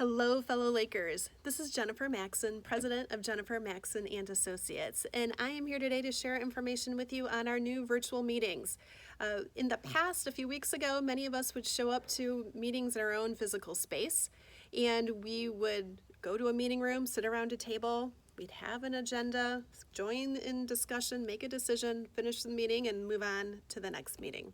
Hello, fellow Lakers. This is Jennifer Maxson, president of Jennifer Maxson Associates, and I am here today to share information with you on our new virtual meetings. In the past, a few weeks ago, many of us would show up to meetings in our own physical space, and we would go to a meeting room, sit around a table, we'd have an agenda, join in discussion, make a decision, finish the meeting, and move on to the next meeting.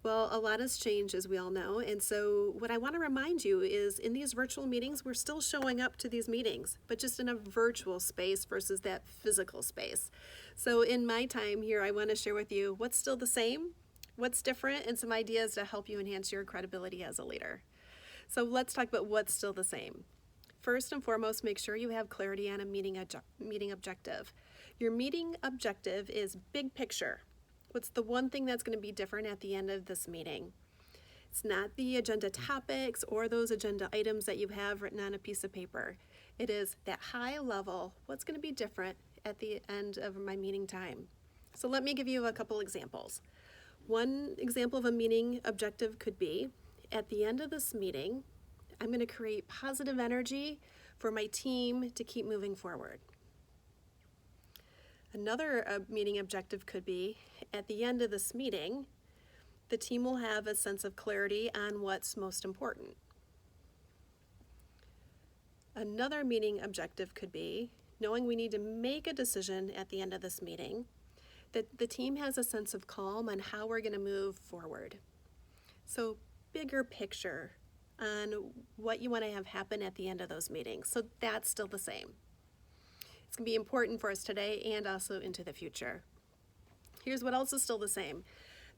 Well, a lot has changed, as we all know, and so what I want to remind you is in these virtual meetings, we're still showing up to these meetings, but just in a virtual space versus that physical space. So in my time here, I want to share with you what's still the same, what's different, and some ideas to help you enhance your credibility as a leader. So let's talk about what's still the same. First and foremost, make sure you have clarity on a meeting objective. Your meeting objective is big picture. What's the one thing that's going to be different at the end of this meeting? It's not the agenda topics or those agenda items that you have written on a piece of paper. It is that high level, what's going to be different at the end of my meeting time. So let me give you a couple examples. One example of a meeting objective could be, at the end of this meeting, I'm going to create positive energy for my team to keep moving forward. Another meeting objective could be, at the end of this meeting, the team will have a sense of clarity on what's most important. Another meeting objective could be, knowing we need to make a decision at the end of this meeting, that the team has a sense of calm on how we're going to move forward. So bigger picture on what you want to have happen at the end of those meetings. So that's still the same. It's going to be important for us today and also into the future. Here's what else is still the same.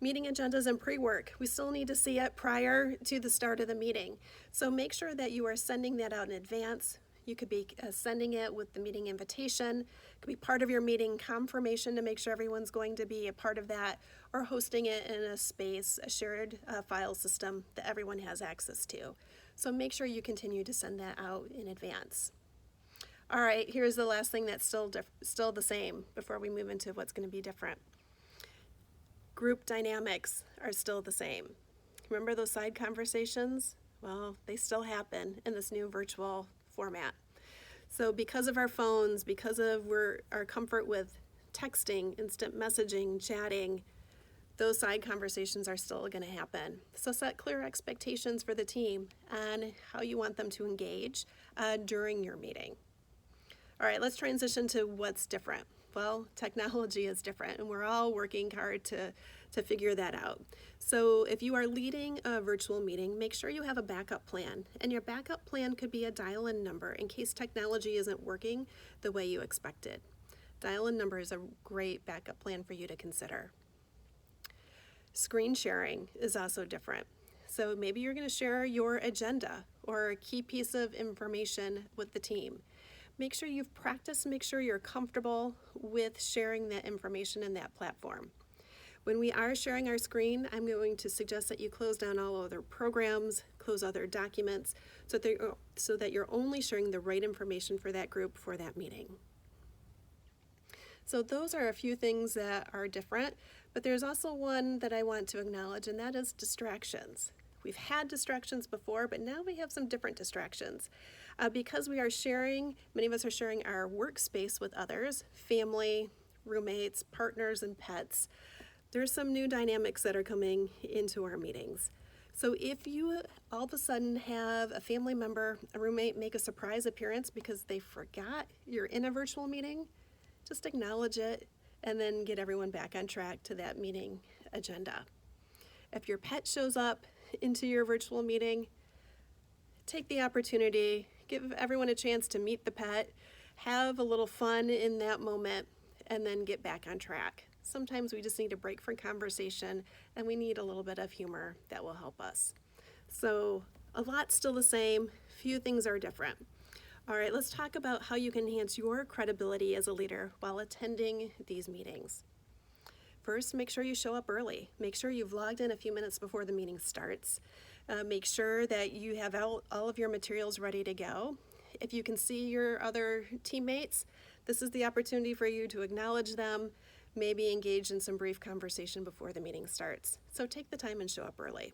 Meeting agendas and pre-work. We still need to see it prior to the start of the meeting. So make sure that you are sending that out in advance. You could be sending it with the meeting invitation. It could be part of your meeting confirmation to make sure everyone's going to be a part of that, or hosting it in a space, a shared file system that everyone has access to. So make sure you continue to send that out in advance. All right, here's the last thing that's still the same before we move into what's going to be different. Group dynamics are still the same. Remember those side conversations? Well, they still happen in this new virtual format. So because of our phones, because of our comfort with texting, instant messaging, chatting, those side conversations are still going to happen. So set clear expectations for the team on how you want them to engage during your meeting. All right, let's transition to what's different. Well, technology is different, and we're all working hard to figure that out. So if you are leading a virtual meeting, make sure you have a backup plan. And your backup plan could be a dial-in number in case technology isn't working the way you expected. Dial-in number is a great backup plan for you to consider. Screen sharing is also different. So maybe you're going to share your agenda or a key piece of information with the team. Make sure you've practiced, make sure you're comfortable with sharing that information in that platform. When we are sharing our screen, I'm going to suggest that you close down all other programs, close other documents, so that you're only sharing the right information for that group for that meeting. So those are a few things that are different, but there's also one that I want to acknowledge, and that is distractions. We've had distractions before, but now we have some different distractions. Because we are sharing, many of us are sharing our workspace with others, family, roommates, partners, and pets. There's some new dynamics that are coming into our meetings. So if you all of a sudden have a family member, a roommate, make a surprise appearance because they forgot you're in a virtual meeting, just acknowledge it and then get everyone back on track to that meeting agenda. If your pet shows up into your virtual meeting, take the opportunity, give everyone a chance to meet the pet, have a little fun in that moment, and then get back on track. Sometimes we just need a break from conversation, and we need a little bit of humor that will help us. So a lot's still the same, few things are different. All right, let's talk about how you can enhance your credibility as a leader while attending these meetings. First, make sure you show up early. Make sure you've logged in a few minutes before the meeting starts. Make sure that you have all of your materials ready to go. If you can see your other teammates, this is the opportunity for you to acknowledge them, maybe engage in some brief conversation before the meeting starts. So take the time and show up early.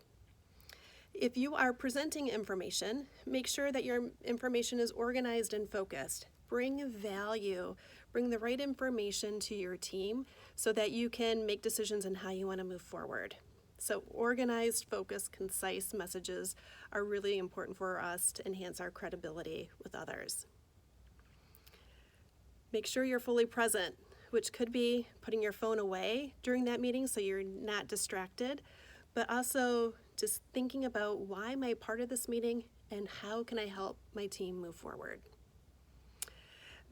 If you are presenting information, make sure that your information is organized and focused. Bring value, bring the right information to your team so that you can make decisions on how you want to move forward. So organized, focused, concise messages are really important for us to enhance our credibility with others. Make sure you're fully present, which could be putting your phone away during that meeting so you're not distracted, but also just thinking about why am I part of this meeting and how can I help my team move forward.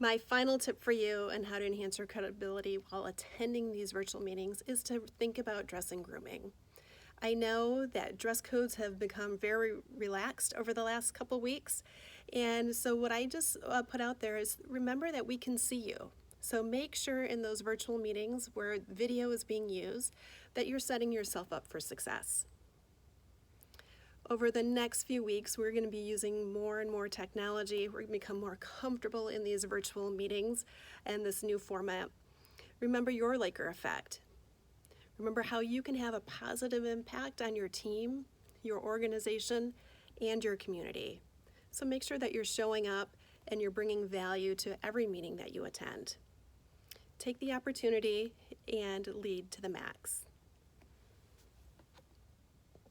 My final tip for you on how to enhance your credibility while attending these virtual meetings is to think about dress and grooming. I know that dress codes have become very relaxed over the last couple weeks, and so what I just put out there is remember that we can see you. So make sure in those virtual meetings where video is being used that you're setting yourself up for success. Over the next few weeks, we're going to be using more and more technology. We're going to become more comfortable in these virtual meetings and this new format. Remember your Laker effect. Remember how you can have a positive impact on your team, your organization, and your community. So make sure that you're showing up and you're bringing value to every meeting that you attend. Take the opportunity and lead to the max.